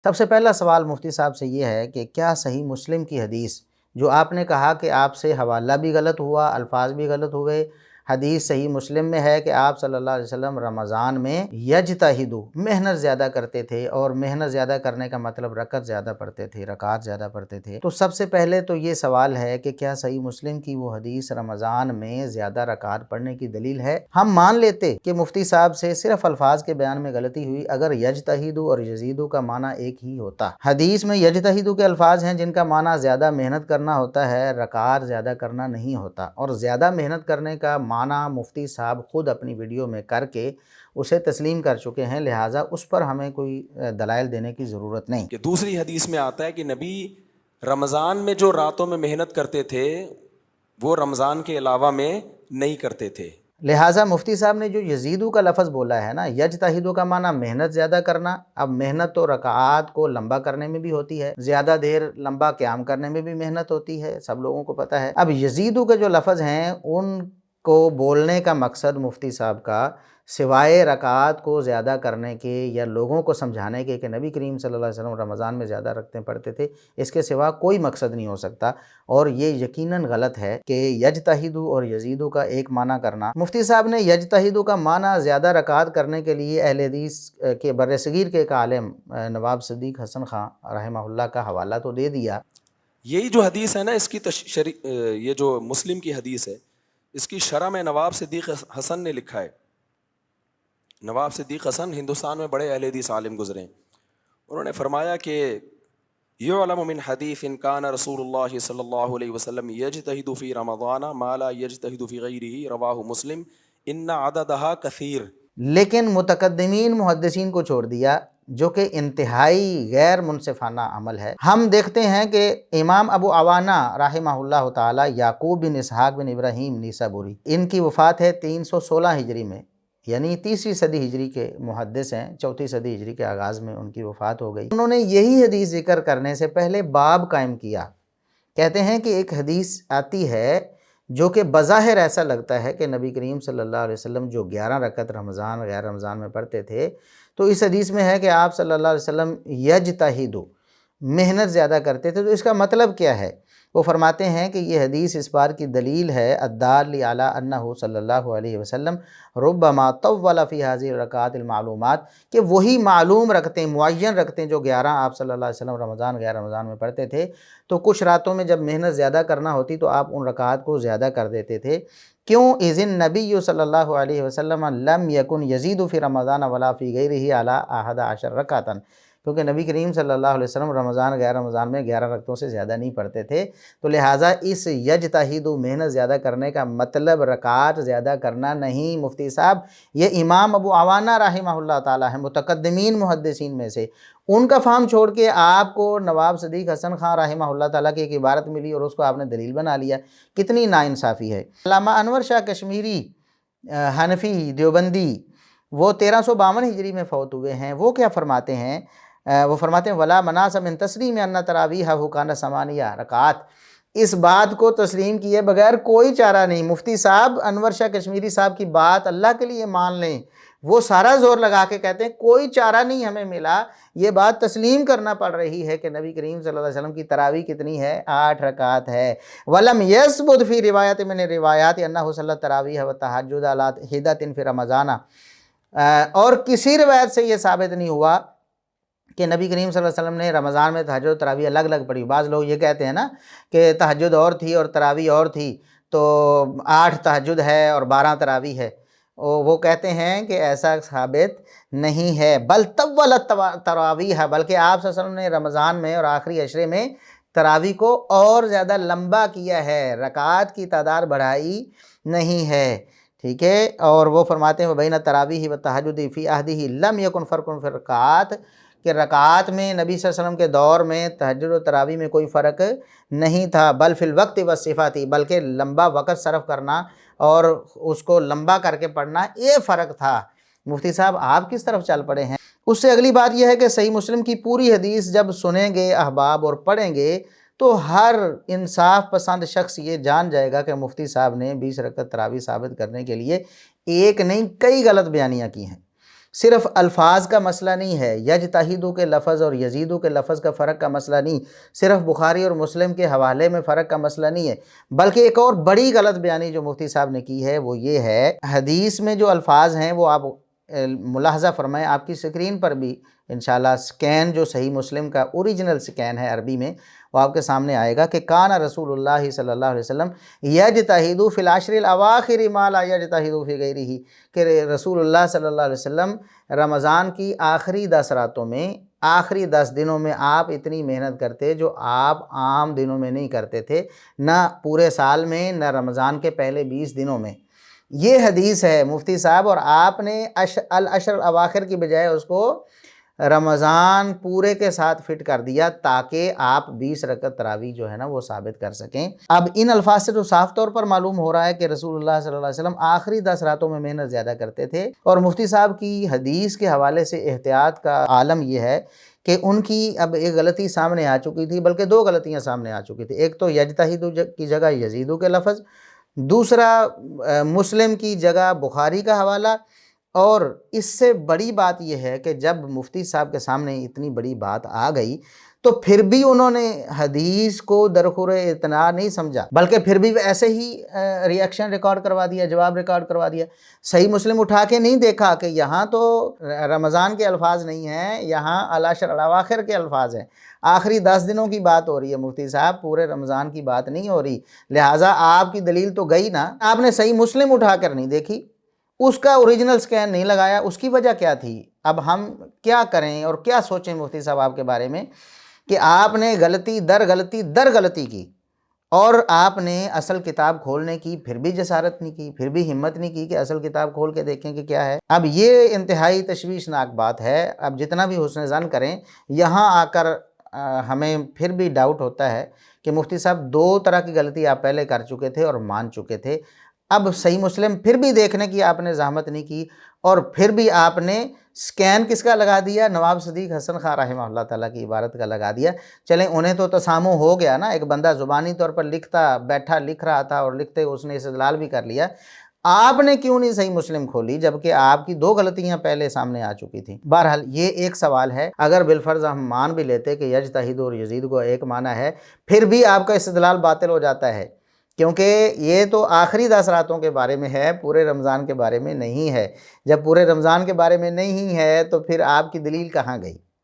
سب سے پہلا سوال مفتی صاحب سے یہ ہے کہ کیا صحیح مسلم کی حدیث جو آپ نے کہا کہ آپ سے حوالہ بھی غلط ہوا، الفاظ بھی غلط ہوئے، حدیث صحیح مسلم میں ہے کہ آپ صلی اللہ علیہ وسلم رمضان میں یجتہدو محنت زیادہ کرتے تھے، اور محنت زیادہ کرنے کا مطلب رکعت زیادہ پڑھتے تھے، رکعات زیادہ پڑھتے تھے؟ تو سب سے پہلے تو یہ سوال ہے کہ کیا صحیح مسلم کی وہ حدیث رمضان میں زیادہ رکعات پڑھنے کی دلیل ہے؟ ہم مان لیتے کہ مفتی صاحب سے صرف الفاظ کے بیان میں غلطی ہوئی اگر یجتہدو اور یزیدو کا معنی ایک ہی ہوتا۔ حدیث میں یجتہدو کے الفاظ ہیں جن کا معنی زیادہ محنت کرنا ہوتا ہے، رکعات زیادہ کرنا نہیں ہوتا، اور زیادہ محنت کرنے کا معنی مفتی صاحب خود اپنی ویڈیو میں کر کے اسے تسلیم کر چکے ہیں، لہٰذا اس پر ہمیں کوئی دلائل دینے کی ضرورت نہیں۔ کہ دوسری حدیث میں آتا ہے کہ نبی رمضان میں جو راتوں میں محنت کرتے تھے وہ رمضان کے علاوہ میں نہیں کرتے تھے۔ لہٰذا مفتی صاحب نے جو یزیدو کا لفظ بولا ہے نا، یجتہدو کا معنی محنت زیادہ کرنا۔ اب محنت تو رکعات کو لمبا کرنے میں بھی ہوتی ہے، زیادہ دیر لمبا قیام کرنے میں بھی محنت ہوتی ہے، سب لوگوں کو پتہ ہے۔ اب یزیدو کے جو لفظ ہیں ان کو بولنے کا مقصد مفتی صاحب کا سوائے رکعات کو زیادہ کرنے کے یا لوگوں کو سمجھانے کے کہ نبی کریم صلی اللہ علیہ وسلم رمضان میں زیادہ رکعتیں پڑھتے تھے، اس کے سوا کوئی مقصد نہیں ہو سکتا، اور یہ یقیناً غلط ہے کہ یجتہدو اور یزیدو کا ایک معنی کرنا۔ مفتی صاحب نے یجتہدو کا معنی زیادہ رکعات کرنے کے لیے اہل حدیث کے برصغیر کے ایک عالم نواب صدیق حسن خان رحمہ اللہ کا حوالہ تو دے دیا۔ یہی جو حدیث ہے نا، اس کی یہ جو مسلم کی حدیث ہے، اس کی شرح میں نواب صدیق حسن نے لکھا ہے۔ نواب صدیق حسن ہندوستان میں بڑے اہل حدیث عالم گزرے ہیں۔ انہوں نے فرمایا کہ یعلم من حدیث ان کان رسول اللہ صلی اللہ علیہ وسلم یجتہد فی رمضان ما لا یجتہد فی غیرہ، رواہ مسلم، ان عددہا کثیر۔ لیکن متقدمین محدثین کو چھوڑ دیا، جو کہ انتہائی غیر منصفانہ عمل ہے۔ ہم دیکھتے ہیں کہ امام ابو عوانہ رحمہ اللہ تعالی یعقوب بن اسحاق بن ابراہیم نیسابوری، ان کی وفات ہے 316 ہجری میں، یعنی تیسری صدی ہجری کے محدث ہیں، چوتھی صدی ہجری کے آغاز میں ان کی وفات ہو گئی۔ انہوں نے یہی حدیث ذکر کرنے سے پہلے باب قائم کیا۔ کہتے ہیں کہ ایک حدیث آتی ہے جو کہ بظاہر ایسا لگتا ہے کہ نبی کریم صلی اللہ علیہ وسلم جو 11 رکعت رمضان غیر رمضان میں پڑھتے تھے، تو اس حدیث میں ہے کہ آپ صلی اللہ علیہ وسلم یجتہدو محنت زیادہ کرتے تھے۔ تو اس کا مطلب کیا ہے؟ وہ فرماتے ہیں کہ یہ حدیث اس بار کی دلیل ہے الدال علی انہ صلی اللہ علیہ وسلم ربما طول فی ہذہ الرکعات المعلومات، کہ وہی معلوم رکھتے معین رکھتے جو 11 آپ صلی اللہ علیہ وسلم رمضان غیر رمضان میں پڑھتے تھے، تو کچھ راتوں میں جب محنت زیادہ کرنا ہوتی تو آپ ان رکعات کو زیادہ کر دیتے تھے۔ کیوں؟ اذن نبی صلی اللہ علیہ وسلم لم یکن یزید فی رمضان ولا فی غیرہ علی 11 رکعۃ، کیونکہ نبی کریم صلی اللہ علیہ وسلم رمضان غیر رمضان میں 11 رکعتوں سے زیادہ نہیں پڑھتے تھے، تو لہٰذا اس یجتہدو محنت زیادہ کرنے کا مطلب رکعات زیادہ کرنا نہیں۔ مفتی صاحب، یہ امام ابو عوانہ رحمہ اللہ تعالی ہیں، متقدمین محدثین میں سے، ان کا فہم چھوڑ کے آپ کو نواب صدیق حسن خان رحمہ اللہ تعالیٰ کی ایک عبارت ملی اور اس کو آپ نے دلیل بنا لیا، کتنی ناانصافی ہے۔ علامہ انور شاہ کشمیری حنفی دیوبندی، وہ 1352 ہجری میں فوت ہوئے ہیں، وہ کیا فرماتے ہیں؟ وہ فرماتے ہیں ولا مناس من تسلیم ان تراویح کان 8 رکعات، اس بات کو تسلیم کیے بغیر کوئی چارہ نہیں۔ مفتی صاحب انور شاہ کشمیری صاحب کی بات اللہ کے لیے مان لیں، وہ سارا زور لگا کے کہتے ہیں کوئی چارہ نہیں ہمیں ملا، یہ بات تسلیم کرنا پڑ رہی ہے کہ نبی کریم صلی اللہ علیہ وسلم کی تراویح کتنی ہے؟ 8 رکعات ہے۔ ولم یثبت فی روایت من روایات انہ صلی التراویح والتہجد علی حدۃ فی رمضان، اور کسی روایت سے یہ ثابت نہیں ہوا کہ نبی کریم صلی اللہ علیہ وسلم نے رمضان میں تہجد و تراویح الگ الگ پڑھی۔ بعض لوگ یہ کہتے ہیں نا کہ تہجد اور تھی اور تراویح اور تھی، تو 8 تہجد ہے اور 12 تراویح ہے، وہ کہتے ہیں کہ ایسا ثابت نہیں ہے۔ بل طولت تراویح، بلکہ آپ صلی اللہ علیہ وسلم نے رمضان میں اور آخری عشرے میں تراویح کو اور زیادہ لمبا کیا ہے، رکعات کی تعداد بڑھائی نہیں ہے، ٹھیک ہے۔ اور وہ فرماتے ہیں وبین تراویح و تہجد فی عہدہ لم یکن فرق فی الرکعات، کہ رکعات میں نبی صلی اللہ علیہ وسلم کے دور میں تہجد و تراویح میں کوئی فرق نہیں تھا، بل فی الوقت والصفات، بلکہ لمبا وقت صرف کرنا اور اس کو لمبا کر کے پڑھنا یہ فرق تھا۔ مفتی صاحب آپ کس طرف چل پڑے ہیں؟ اس سے اگلی بات یہ ہے کہ صحیح مسلم کی پوری حدیث جب سنیں گے احباب اور پڑھیں گے تو ہر انصاف پسند شخص یہ جان جائے گا کہ مفتی صاحب نے 20 رکعت تراویح ثابت کرنے کے لیے ایک نہیں کئی غلط بیانیاں کی ہیں۔ صرف الفاظ کا مسئلہ نہیں ہے، یجتہدو کے لفظ اور یزیدو کے لفظ کا فرق کا مسئلہ نہیں، صرف بخاری اور مسلم کے حوالے میں فرق کا مسئلہ نہیں ہے، بلکہ ایک اور بڑی غلط بیانی جو مفتی صاحب نے کی ہے وہ یہ ہے، حدیث میں جو الفاظ ہیں وہ آپ ملاحظہ فرمائیں، آپ کی سکرین پر بھی انشاءاللہ سکین جو صحیح مسلم کا اوریجنل سکین ہے عربی میں وہ آپ کے سامنے آئے گا کہ کان رسول اللہ صلی اللہ علیہ وسلم یجتہد فی العشر الاواخر ما لا یجتہد فی غیرہ، کہ رسول اللہ صلی اللہ علیہ وسلم رمضان کی آخری 10 راتوں میں، آخری 10 دنوں میں آپ اتنی محنت کرتے جو آپ عام دنوں میں نہیں کرتے تھے، نہ پورے سال میں نہ رمضان کے پہلے 20 دنوں میں۔ یہ حدیث ہے مفتی صاحب، اور آپ نے العشر الاواخر کی بجائے اس کو رمضان پورے کے ساتھ فٹ کر دیا تاکہ آپ 20 رکعت تراویح جو ہے نا وہ ثابت کر سکیں۔ اب ان الفاظ سے تو صاف طور پر معلوم ہو رہا ہے کہ رسول اللہ صلی اللہ علیہ وسلم آخری 10 راتوں میں محنت زیادہ کرتے تھے، اور مفتی صاحب کی حدیث کے حوالے سے احتیاط کا عالم یہ ہے کہ ان کی اب ایک غلطی سامنے آ چکی تھی، بلکہ 2 غلطیاں سامنے آ چکی تھی۔ ایک تو یجتہدو کی جگہ یزیدو کے لفظ، دوسرا مسلم کی جگہ بخاری کا حوالہ، اور اس سے بڑی بات یہ ہے کہ جب مفتی صاحب کے سامنے اتنی بڑی بات آ گئی تو پھر بھی انہوں نے حدیث کو درخور اتنا نہیں سمجھا، بلکہ پھر بھی ایسے ہی ریاکشن ریکارڈ کروا دیا، جواب ریکارڈ کروا دیا۔ صحیح مسلم اٹھا کے نہیں دیکھا کہ یہاں تو رمضان کے الفاظ نہیں ہیں، یہاں العشر الاواخر کے الفاظ ہیں، آخری 10 دنوں کی بات ہو رہی ہے مفتی صاحب، پورے رمضان کی بات نہیں ہو رہی، لہٰذا آپ کی دلیل تو گئی نا۔ آپ نے صحیح مسلم اٹھا کر نہیں دیکھی، اس کا اوریجنل سکین نہیں لگایا، اس کی وجہ کیا تھی؟ اب ہم کیا کریں اور کیا سوچیں مفتی صاحب آپ کے بارے میں کہ آپ نے غلطی در غلطی کی، اور آپ نے اصل کتاب کھولنے کی پھر بھی جسارت نہیں کی، پھر بھی ہمت نہیں کی کہ اصل کتاب کھول کے دیکھیں کہ کیا ہے۔ اب یہ انتہائی تشویشناک بات ہے۔ اب جتنا بھی حسن ظن کریں، یہاں آ کر ہمیں پھر بھی ڈاؤٹ ہوتا ہے کہ مفتی صاحب 2 طرح کی غلطی آپ پہلے کر چکے تھے اور مان چکے تھے، اب صحیح مسلم پھر بھی دیکھنے کی آپ نے زحمت نہیں کی، اور پھر بھی آپ نے سکین کس کا لگا دیا؟ نواب صدیق حسن خان رحمہ اللہ تعالیٰ کی عبارت کا لگا دیا۔ چلیں انہیں تو تسامح ہو گیا نا، ایک بندہ زبانی طور پر بیٹھا لکھ رہا تھا اور لکھتے اس نے استدلال بھی کر لیا، آپ نے کیوں نہیں صحیح مسلم کھولی جبکہ آپ کی 2 غلطیاں پہلے سامنے آ چکی تھیں؟ بہرحال یہ ایک سوال ہے، اگر بالفرض ہم مان بھی لیتے کہ یجتہد اور یزید کو ایک معنی ہے، پھر بھی آپ کا استدلال باطل ہو جاتا ہے، کیونکہ یہ تو آخری 10 راتوں کے بارے میں ہے، پورے رمضان کے بارے میں نہیں ہے۔ جب پورے رمضان کے بارے میں نہیں ہے تو پھر آپ کی دلیل کہاں گئی؟